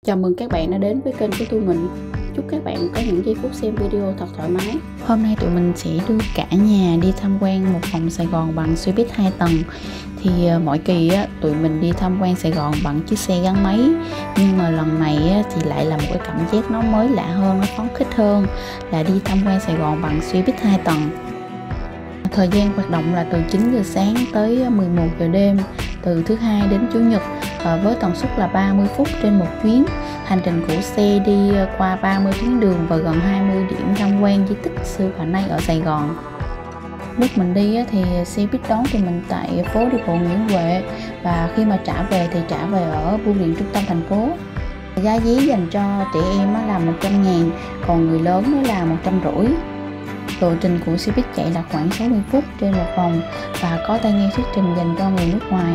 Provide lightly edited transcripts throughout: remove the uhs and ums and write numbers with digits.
Chào mừng các bạn đã đến với kênh của tụi mình. Chúc các bạn có những giây phút xem video thật thoải mái. Hôm nay tụi mình sẽ đưa cả nhà đi tham quan một vòng Sài Gòn bằng xe buýt 2 tầng. Thì mỗi kỳ tụi mình đi tham quan Sài Gòn bằng chiếc xe gắn máy, nhưng mà lần này thì lại là một cái cảm giác nó mới lạ hơn, nó phấn khích hơn, là đi tham quan Sài Gòn bằng xe buýt 2 tầng. Thời gian hoạt động là từ 9 giờ sáng tới 11 giờ đêm, từ thứ Hai đến Chủ nhật, với tần suất là 30 phút trên một chuyến. Hành trình của xe đi qua 30 tuyến đường và gần 20 điểm tham quan di tích xưa và nay ở Sài Gòn. Lúc mình đi thì xe buýt đón tụi mình tại phố đi bộ Nguyễn Huệ, và khi mà trả về thì trả về ở bưu điện trung tâm thành phố. Giá vé dành cho trẻ em là 100.000, còn người lớn là 150. Lộ trình của xe buýt chạy là khoảng 60 phút trên một vòng và có tai nghe thuyết trình dành cho người nước ngoài.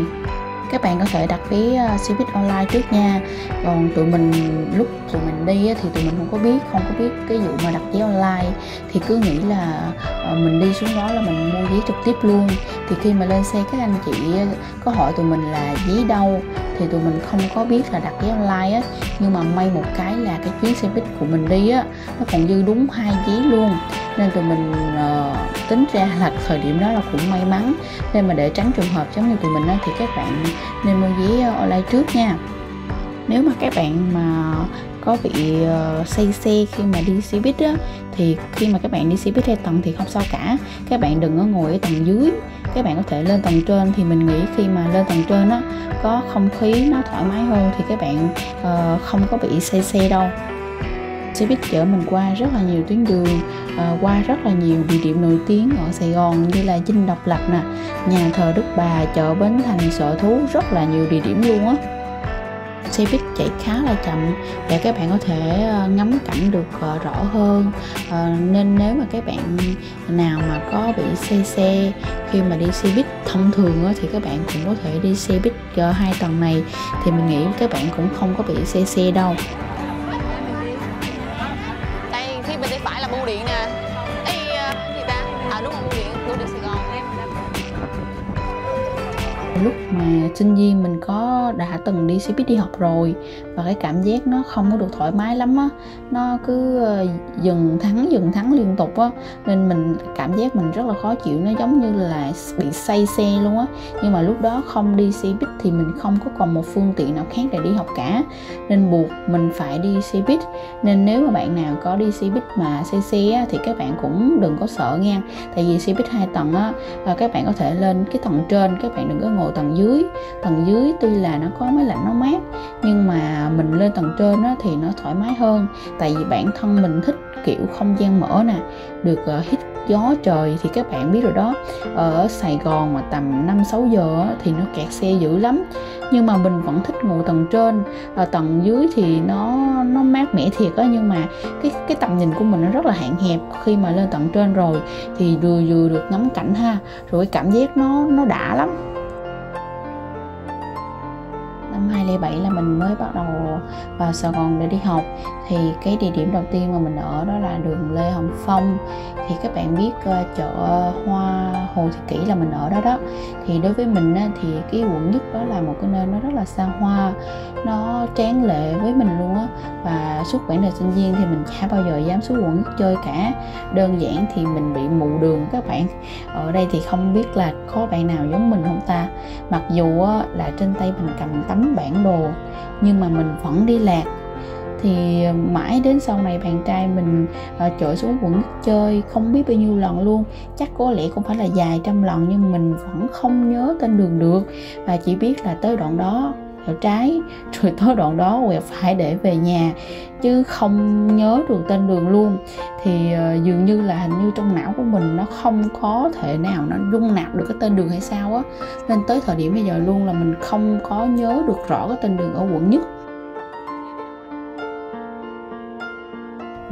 Các bạn có thể đặt vé xe buýt online trước nha. Còn lúc tụi mình đi thì tụi mình không có biết cái vụ mà đặt vé online, thì cứ nghĩ là mình đi xuống đó là mình mua vé trực tiếp luôn. Thì khi mà lên xe các anh chị có hỏi tụi mình là vé đâu, thì tụi mình không có biết là đặt vé online á. Nhưng mà may một cái là cái chuyến xe buýt của mình đi á, nó còn dư đúng 2 vé luôn, nên tụi mình tính ra là thời điểm đó là cũng may mắn. Nên mà để tránh trường hợp giống như tụi mình á, thì các bạn nên mua vé online trước nha. Nếu mà các bạn mà có bị say xe khi mà đi xe buýt á, thì khi mà các bạn đi xe buýt 2 tầng thì không sao cả. Các bạn đừng có ngồi ở tầng dưới, các bạn có thể lên tầng trên. Thì mình nghĩ khi mà lên tầng trên á, có không khí nó thoải mái hơn, thì các bạn không có bị say xe đâu. Xe buýt chở mình qua rất là nhiều tuyến đường, qua rất là nhiều địa điểm nổi tiếng ở Sài Gòn như là Dinh Độc Lập nè, nhà thờ Đức Bà, chợ Bến Thành, Sở Thú, rất là nhiều địa điểm luôn á. Xe buýt chạy khá là chậm để các bạn có thể ngắm cảnh được rõ hơn, nên nếu mà các bạn nào mà có bị say xe khi mà đi xe buýt thông thường thì các bạn cũng có thể đi xe buýt 2 tầng này, thì mình nghĩ các bạn cũng không có bị say xe đâu. Bên tay phải là bưu điện nè. Gì ta? Đúng rồi, bưu điện Sài Gòn. Lúc mà sinh viên mình đã từng đi xe buýt đi học rồi, và cái cảm giác nó không có được thoải mái lắm á, nó cứ dừng thắng liên tục á, nên mình cảm giác mình rất là khó chịu, nó giống như là bị say xe luôn á. Nhưng mà lúc đó không đi xe buýt thì mình không có còn một phương tiện nào khác để đi học cả, nên buộc mình phải đi xe buýt. Nên nếu mà bạn nào có đi xe buýt mà say xe á, thì các bạn cũng đừng có sợ nha, tại vì xe buýt 2 tầng á, các bạn có thể lên cái tầng trên, các bạn đừng có ngồi tầng dưới. Tầng dưới tuy là nó có máy lạnh nó mát, nhưng mà mình lên tầng trên á, thì nó thoải mái hơn, tại vì bản thân mình thích kiểu không gian mở nè, được hít gió trời. Thì các bạn biết rồi đó, ở Sài Gòn mà tầm 5-6 giờ á, thì nó kẹt xe dữ lắm, nhưng mà mình vẫn thích ngồi tầng trên. Tầng dưới thì nó mát mẻ thiệt á, nhưng mà cái tầm nhìn của mình nó rất là hạn hẹp. Khi mà lên tầng trên rồi thì vừa được ngắm cảnh ha, rồi cái cảm giác nó đã lắm. Năm 2007 là mình mới bắt đầu vào Sài Gòn để đi học. Thì cái địa điểm đầu tiên mà mình ở đó là đường Lê Hồng Phong. Thì các bạn biết chợ hoa Hồ Thị Kỷ là mình ở đó đó. Thì đối với mình thì cái quận nhất đó là một cái nơi nó rất là xa hoa, nó tráng lệ với mình luôn á. Và suốt quãng đời sinh viên thì mình chả bao giờ dám xuống quận nhất chơi cả. Đơn giản thì mình bị mù đường các bạn. Ở đây thì không biết là có bạn nào giống mình không ta. Mặc dù là trên tay mình cầm tấm bản đồ, nhưng mà mình vẫn đi lạc. Thì mãi đến sau này bạn trai mình chở xuống quận nhất chơi không biết bao nhiêu lần luôn, chắc có lẽ cũng phải là vài trăm lần, nhưng mình vẫn không nhớ tên đường được. Và chỉ biết là tới đoạn đó quẹo trái, rồi tới đoạn đó quẹo phải để về nhà, chứ không nhớ được tên đường luôn. Thì dường như là hình như trong não của mình nó không có thể nào nó dung nạp được cái tên đường hay sao á, nên tới thời điểm bây giờ luôn là mình không có nhớ được rõ cái tên đường ở quận nhất.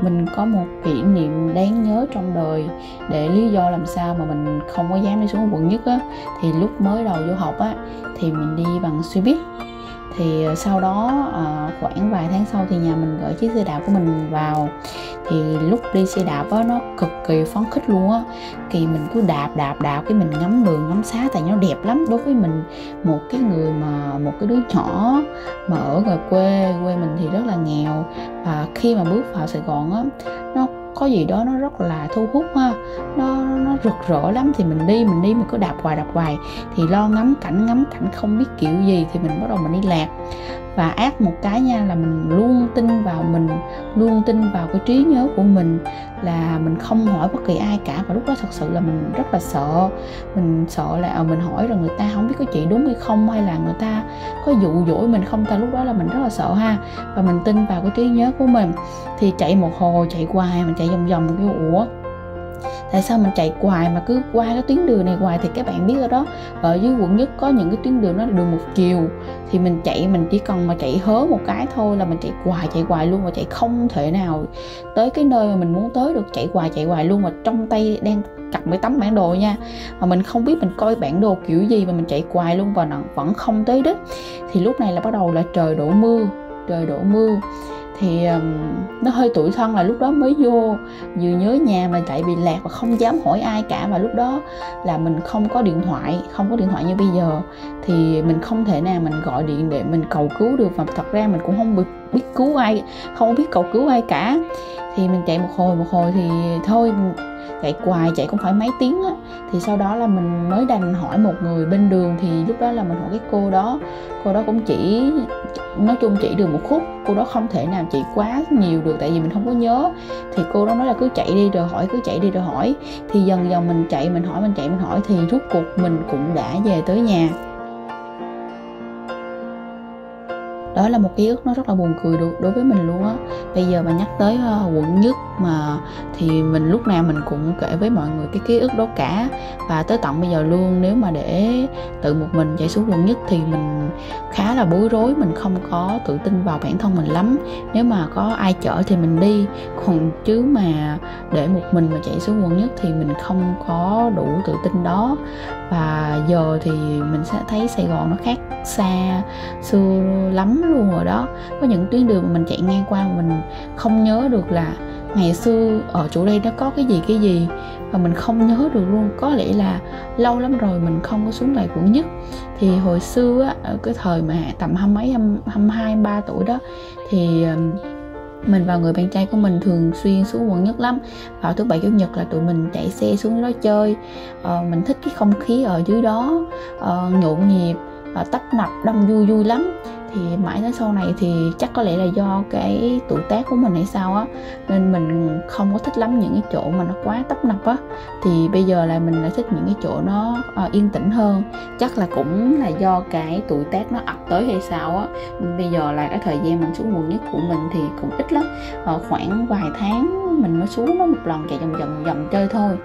Mình có một kỷ niệm đáng nhớ trong đời, để lý do làm sao mà mình không có dám đi xuống quận nhất á. Thì lúc mới đầu vô học á, thì mình đi bằng xe buýt. Thì sau đó khoảng vài tháng sau thì nhà mình gửi chiếc xe đạp của mình vào. thì lúc đi xe đạp á nó cực kỳ phấn khích luôn á. Thì mình cứ đạp cái mình ngắm đường ngắm xá, tại nó đẹp lắm. Đối với mình, một cái người mà một cái đứa nhỏ mà ở ngoài quê mình thì rất là nghèo, và khi mà bước vào Sài Gòn á, nó có gì đó nó rất là thu hút ha, nó rực rỡ lắm. Thì mình cứ đạp hoài thì lo ngắm cảnh không biết kiểu gì, thì mình bắt đầu mình đi lạc. Và ác một cái nha, là mình luôn tin vào cái trí nhớ của mình, là mình không hỏi bất kỳ ai cả. Và lúc đó thật sự là mình rất là sợ. Mình sợ là mình hỏi rồi người ta không biết có chị đúng hay không, hay là người ta có dụ dỗ mình không ta. Lúc đó là mình rất là sợ ha. Và mình tin vào cái trí nhớ của mình. Thì chạy một hồi, chạy hoài, mình chạy vòng cái ủa, tại sao mình chạy hoài mà cứ qua cái tuyến đường này hoài. Thì các bạn biết rồi đó, ở dưới quận Nhất có những cái tuyến đường nó là đường một chiều, thì mình chỉ cần mà chạy hớ một cái thôi là mình chạy hoài luôn, và chạy không thể nào tới cái nơi mà mình muốn tới được. Chạy hoài luôn, mà trong tay đang cầm cái tấm bản đồ nha, mà mình không biết mình coi bản đồ kiểu gì, mà mình chạy hoài luôn và vẫn không tới đích. Thì lúc này là bắt đầu là trời đổ mưa. Thì nó hơi tủi thân là lúc đó mới vô, vừa nhớ nhà mà lại bị lạc và không dám hỏi ai cả. Và lúc đó là mình không có điện thoại như bây giờ, thì mình không thể nào mình gọi điện để mình cầu cứu được. Và thật ra mình cũng không biết cứu ai, không biết cầu cứu ai cả. Thì mình chạy một hồi thì thôi, chạy hoài, chạy cũng phải mấy tiếng á. Thì sau đó là mình mới đành hỏi một người bên đường. Thì lúc đó là mình hỏi cái cô đó cũng chỉ, nói chung chỉ được một khúc. Cô đó không thể nào chỉ quá nhiều được, tại vì mình không có nhớ. Thì cô đó nói là cứ chạy đi rồi hỏi. Thì dần mình chạy, mình hỏi thì rốt cuộc mình cũng đã về tới nhà. Đó là một ký ức nó rất là buồn cười đối với mình luôn á. Bây giờ mà nhắc tới quận Nhất mà thì mình lúc nào mình cũng kể với mọi người cái ký ức đó cả. Và tới tận bây giờ luôn, nếu mà để tự một mình chạy xuống quận Nhất thì mình khá là bối rối, mình không có tự tin vào bản thân mình lắm. Nếu mà có ai chở thì mình đi, còn chứ mà để một mình mà chạy xuống quận Nhất thì mình không có đủ tự tin đó. Và giờ thì mình sẽ thấy Sài Gòn nó khác xa xưa lắm luôn rồi đó. Có những tuyến đường mà mình chạy ngang qua mà mình không nhớ được là ngày xưa ở chỗ đây nó có cái gì, và mình không nhớ được luôn. Có lẽ là lâu lắm rồi mình không có xuống lại quận Nhất. Thì hồi xưa á, ở cái thời mà tầm 22-23 tuổi đó, thì mình và người bạn trai của mình thường xuyên xuống quận Nhất lắm. Vào thứ Bảy Chủ nhật là tụi mình chạy xe xuống đó chơi. Mình thích cái không khí ở dưới đó, nhộn nhịp, tấp nập đông vui lắm. Thì mãi đến sau này thì chắc có lẽ là do cái tuổi tác của mình hay sao á, nên mình không có thích lắm những cái chỗ mà nó quá tấp nập á. Thì bây giờ là mình lại thích những cái chỗ nó yên tĩnh hơn. Chắc là cũng là do cái tuổi tác nó ập tới hay sao á. Bây giờ là cái thời gian mình xuống quận Nhất của mình thì cũng ít lắm, khoảng vài tháng mình mới xuống nó một lần, chạy vòng chơi thôi.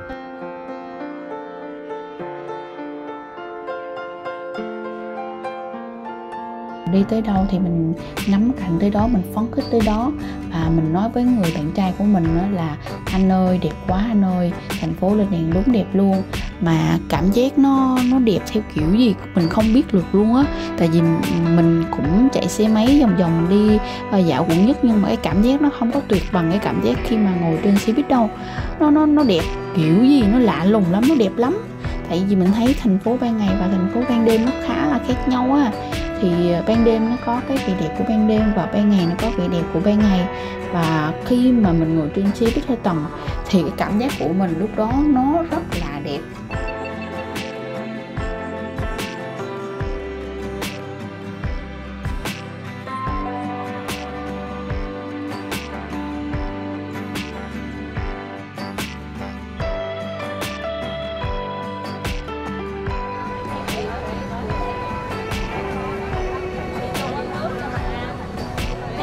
Đi tới đâu thì mình ngắm cảnh tới đó, mình phấn khích tới đó. Và mình nói với người bạn trai của mình đó là anh ơi, đẹp quá anh ơi, thành phố lên đèn đúng đẹp luôn. Mà cảm giác nó đẹp theo kiểu gì mình không biết được luôn á. Tại vì mình cũng chạy xe máy vòng đi dạo quận Nhất, nhưng mà cái cảm giác nó không có tuyệt bằng cái cảm giác khi mà ngồi trên xe buýt đâu. Nó đẹp kiểu gì, nó lạ lùng lắm, nó đẹp lắm. Tại vì mình thấy thành phố ban ngày và thành phố ban đêm nó khá là khác nhau á. Thì ban đêm nó có cái vẻ đẹp của ban đêm, và ban ngày nó có vẻ đẹp của ban ngày. Và khi mà mình ngồi trên xe buýt 2 tầng thì cái cảm giác của mình lúc đó nó rất là đẹp.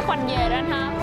Khoanh về rồi anh ha.